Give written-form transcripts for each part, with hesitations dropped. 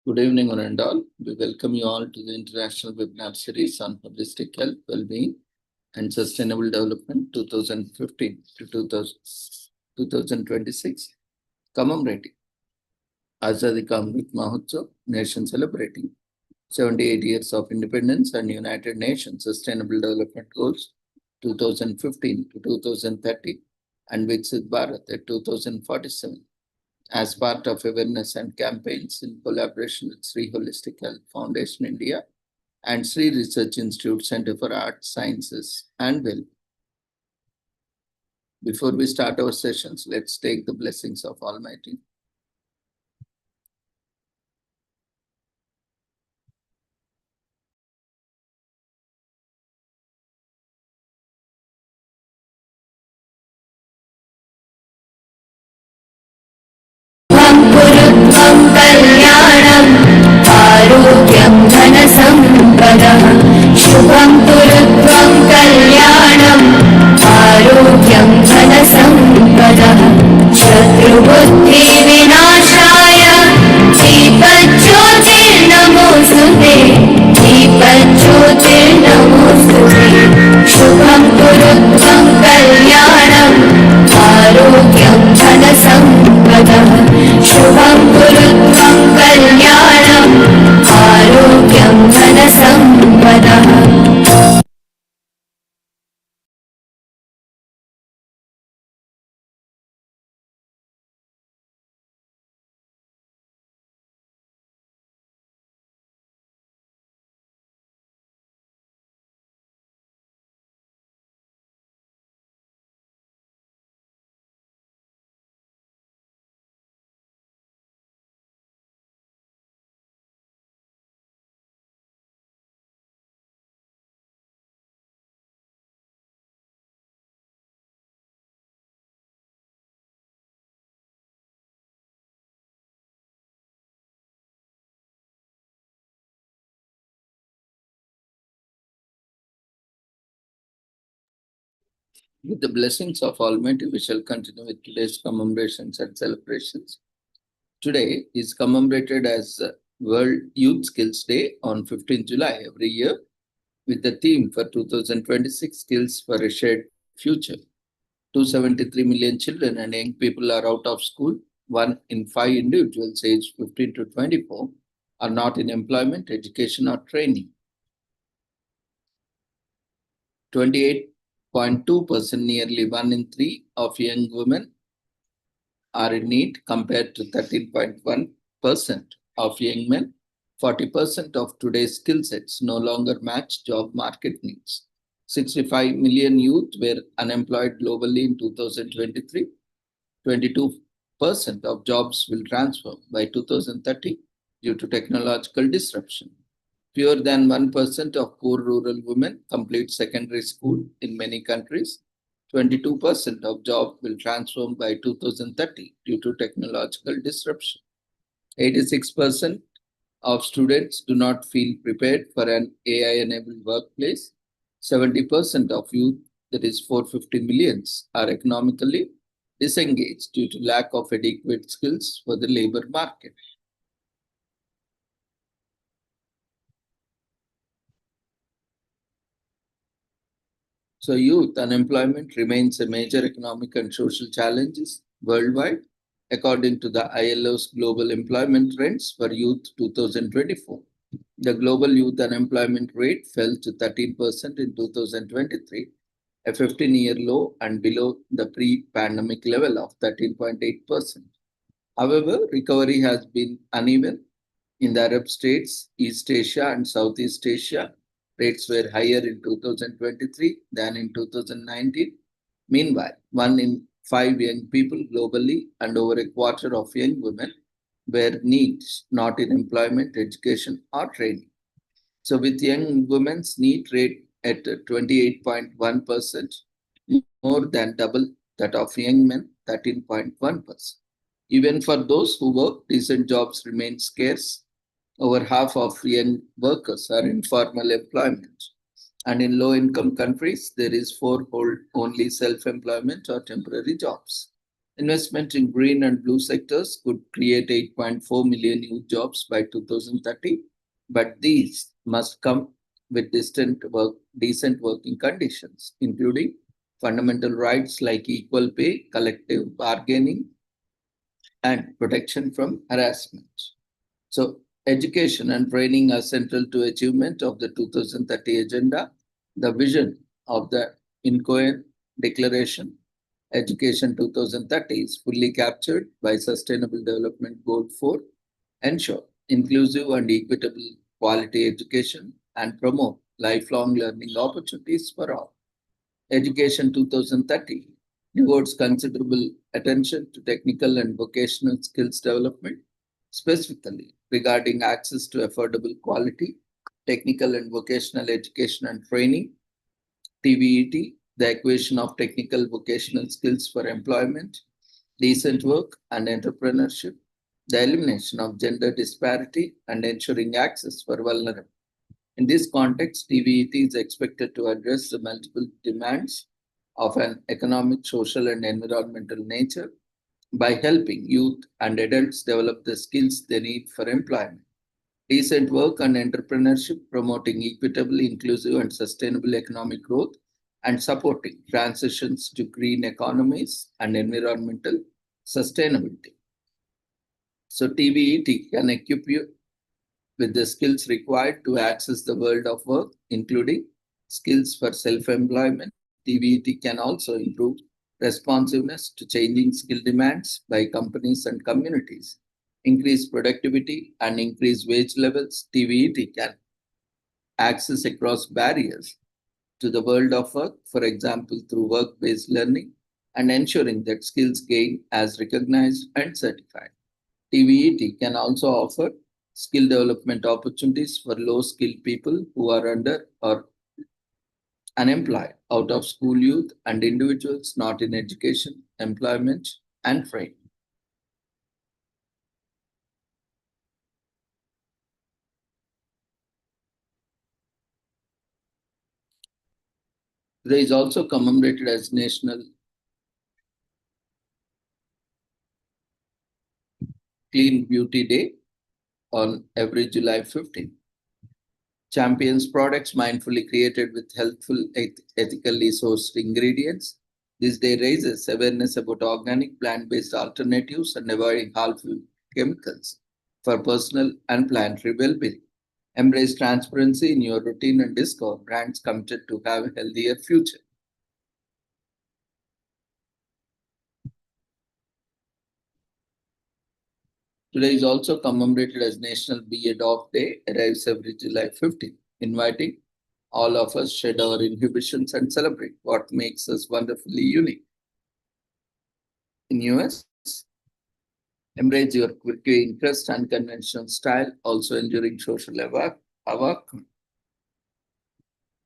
Good evening, one and all. We welcome you all to the international webinar series on holistic health, well-being, and sustainable development 2015 to 2026, commemorating Azadi Ka Amrit Mahotsav, nation celebrating 78 years of independence and United Nations Sustainable Development Goals 2015 to 2030 and Viksit Bharat at 2047. As part of awareness and campaigns in collaboration with Sri Holistic Health Foundation India and Sri Research Institute Center for Arts, Sciences and Well. Before we start our sessions, let's take the blessings of Almighty. आरोग्यं धनसम्पदः शुभं कुरुत्वं कल्याणम् आरोग्यं धनसम्पदः शत्रुबुद्धिविनाशाय दीपज्योतिर्नमोऽस्तुते दीपज्योतिर्नमोऽस्तुते शुभं कुरुत्वं कल्याणम् आरोग्यं धनसम्पदः शुभं कुरुत्वं कल्याणम् आरोग्यं धनसम्पदः With the blessings of Almighty, we shall continue with today's commemorations and celebrations. Today is commemorated as World Youth Skills Day on 15th July every year, with the theme for 2026 Skills for a Shared Future. 273 million children and young people are out of school. 1 in 5 individuals aged 15 to 24 are not in employment, education, or training. 28.2%, nearly 1 in 3 of young women are in need compared to 13.1% of young men. 40% of today's skill sets no longer match job market needs. 65 million youth were unemployed globally in 2023. 22% of jobs will transfer by 2030 due to technological disruption. Fewer than 1% of poor rural women complete secondary school in many countries. 22% of jobs will transform by 2030 due to technological disruption. 86% of students do not feel prepared for an AI-enabled workplace. 70% of youth, that is 450 millions, are economically disengaged due to lack of adequate skills for the labor market. So youth unemployment remains a major economic and social challenge worldwide, according to the ILO's Global Employment Trends for Youth 2024. The global youth unemployment rate fell to 13% in 2023, a 15-year low and below the pre-pandemic level of 13.8%. However, recovery has been uneven. In the Arab states, East Asia and Southeast Asia, rates were higher in 2023 than in 2019. Meanwhile, 1 in 5 young people globally and over a quarter of young women were needs not in employment, education, or training. So, with young women's need rate at 28.1%, more than double that of young men, 13.1%. Even for those who work, decent jobs remain scarce. Over half of young workers are in formal employment. And in low-income countries, there is fourfold only self-employment or temporary jobs. Investment in green and blue sectors could create 8.4 million new jobs by 2030, but these must come with decent working conditions, including fundamental rights like equal pay, collective bargaining, and protection from harassment. So, education and training are central to achievement of the 2030 agenda. The vision of the Incoen Declaration Education 2030 is fully captured by Sustainable Development Goal 4, ensure inclusive and equitable quality education and promote lifelong learning opportunities for all. Education 2030 devotes considerable attention to technical and vocational skills development, specifically regarding access to affordable quality, technical and vocational education and training, TVET, the equation of technical vocational skills for employment, decent work, and entrepreneurship, the elimination of gender disparity, and ensuring access for vulnerable. In this context, TVET is expected to address the multiple demands of an economic, social, and environmental nature by helping youth and adults develop the skills they need for employment. Decent work and entrepreneurship, promoting equitable, inclusive, and sustainable economic growth, and supporting transitions to green economies and environmental sustainability. So, TVET can equip you with the skills required to access the world of work, including skills for self-employment. TVET can also improve responsiveness to changing skill demands by companies and communities, increase productivity, and increase wage levels. TVET can access across barriers to the world of work, for example, through work-based learning and ensuring that skills gained as recognized and certified. TVET can also offer skill development opportunities for low-skilled people who are under or unemployed, out of school youth, and individuals not in education, employment, and training. Today is also commemorated as National Clean Beauty Day on every July 15th. Champions products mindfully created with healthful, ethically sourced ingredients. This day raises awareness about organic plant-based alternatives and avoiding harmful chemicals for personal and planetary well-being. Embrace transparency in your routine and discover brands committed to have a healthier future. Today is also commemorated as National Be a Dog Day, arrives every July 15th, inviting all of us shed our inhibitions and celebrate what makes us wonderfully unique. In US, embrace your quirky interest and conventional style, also enduring social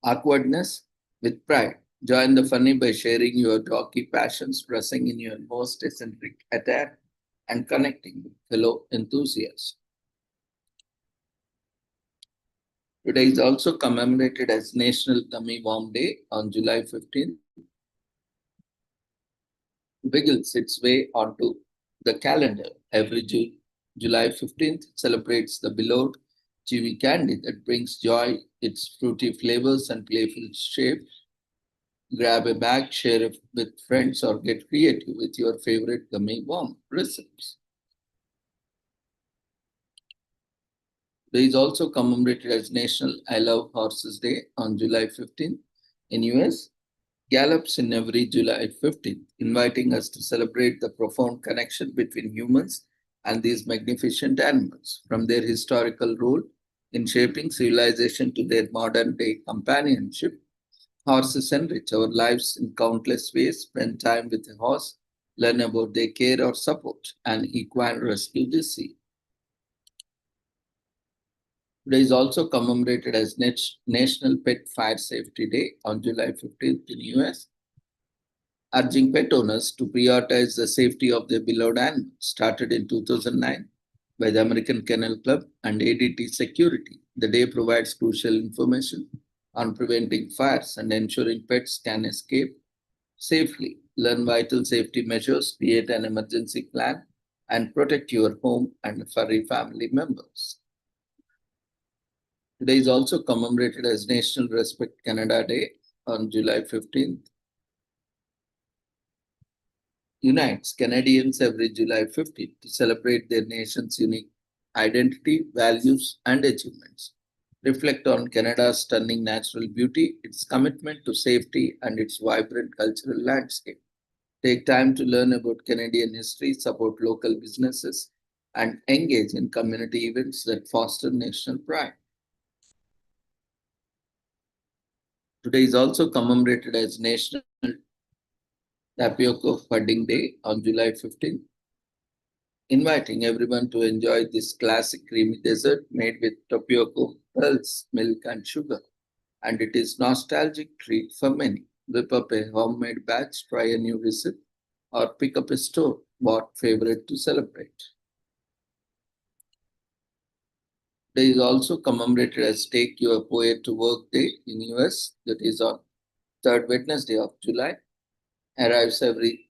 awkwardness with pride. Join the funny by sharing your jockey passions, dressing in your most eccentric attire, and connecting with fellow enthusiasts. Today is also commemorated as National Gummy Worm Day on July 15th. Wiggles its way onto the calendar every July 15th, celebrates the beloved chewy candy that brings joy, its fruity flavors and playful shapes. Grab a bag, share it with friends, or get creative with your favorite gummy worm recipes. Today is also commemorated as National I Love Horses Day on July 15th. In US, gallops in every July 15th, inviting us to celebrate the profound connection between humans and these magnificent animals, from their historical role in shaping civilization to their modern day companionship. Horses enrich our lives in countless ways. Spend time with a horse, learn about their care or support, and equine rescue this year. Today is also commemorated as National Pet Fire Safety Day on July 15th in US, urging pet owners to prioritize the safety of their beloved animals, started in 2009 by the American Kennel Club and ADT Security. The day provides crucial information on preventing fires and ensuring pets can escape safely learn vital safety measures, create an emergency plan, and protect your home and furry family members. Today is also commemorated as National Respect Canada Day on July 15th. Unites Canadians every July 15th to celebrate their nation's unique identity, values, and achievements. Reflect on Canada's stunning natural beauty, its commitment to safety, and its vibrant cultural landscape. Take time to learn about Canadian history, support local businesses, and engage in community events that foster national pride. Today is also commemorated as National Tapioca Pudding Day on July 15th, inviting everyone to enjoy this classic creamy dessert made with tapioca, pearls, milk, and sugar. And it is nostalgic treat for many. Whip up a homemade batch, try a new recipe, or pick up a store-bought favorite to celebrate. Today is also commemorated as Take Your Poet to Work Day in US, that is on third Wednesday of July. Arrives every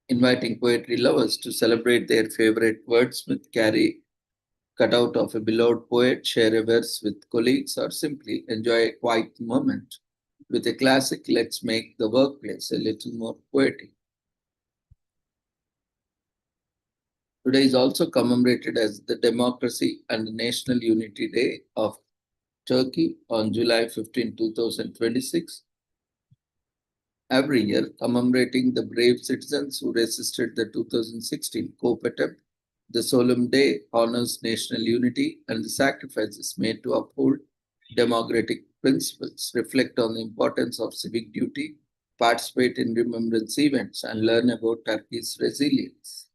inviting poetry lovers to celebrate their favorite wordsmith, carry cutout of a beloved poet, share a verse with colleagues, or simply enjoy a quiet moment. With a classic, let's make the workplace a little more poetic. Today is also commemorated as the Democracy and National Unity Day of Turkey on July 15, 2026. Every year, commemorating the brave citizens who resisted the 2016 coup attempt, the solemn day honors national unity and the sacrifices made to uphold democratic principles, reflect on the importance of civic duty, participate in remembrance events, and learn about Turkey's resilience.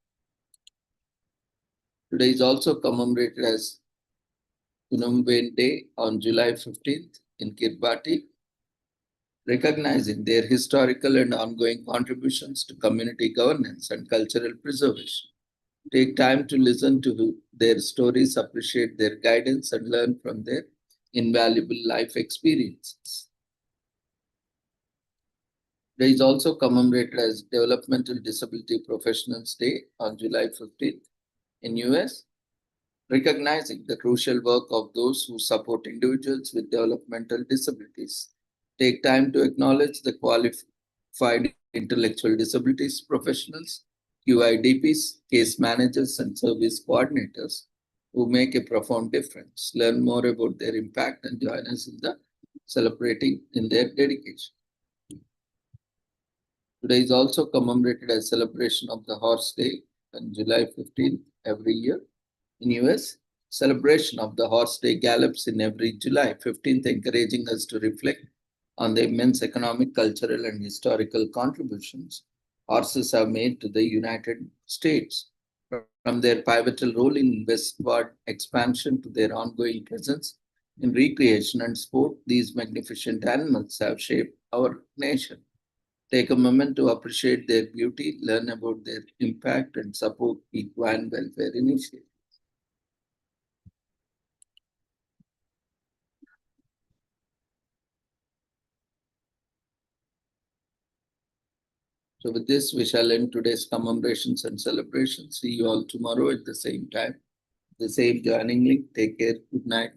Today is also commemorated as Unumben Day on July 15th in Kiribati, recognizing their historical and ongoing contributions to community governance and cultural preservation. Take time to listen to their stories, appreciate their guidance, and learn from their invaluable life experiences. Today is also commemorated as Developmental Disability Professionals Day on July 15th in US, recognizing the crucial work of those who support individuals with developmental disabilities. Take time to acknowledge the qualified intellectual disabilities professionals, QIDPs, case managers, and service coordinators who make a profound difference. Learn more about their impact and join us in the celebrating in their dedication. Today is also commemorated as celebration of the Horse Day on July 15th every year. In US, celebration of the Horse Day gallops in every July 15th, encouraging us to reflect on the immense economic, cultural, and historical contributions horses have made to the United States. From their pivotal role in westward expansion to their ongoing presence in recreation and sport, these magnificent animals have shaped our nation. Take a moment to appreciate their beauty, learn about their impact, and support equine welfare initiatives. So with this, we shall end today's commemorations and celebrations. See you all tomorrow at the same time, the same joining link. Take care. Good night.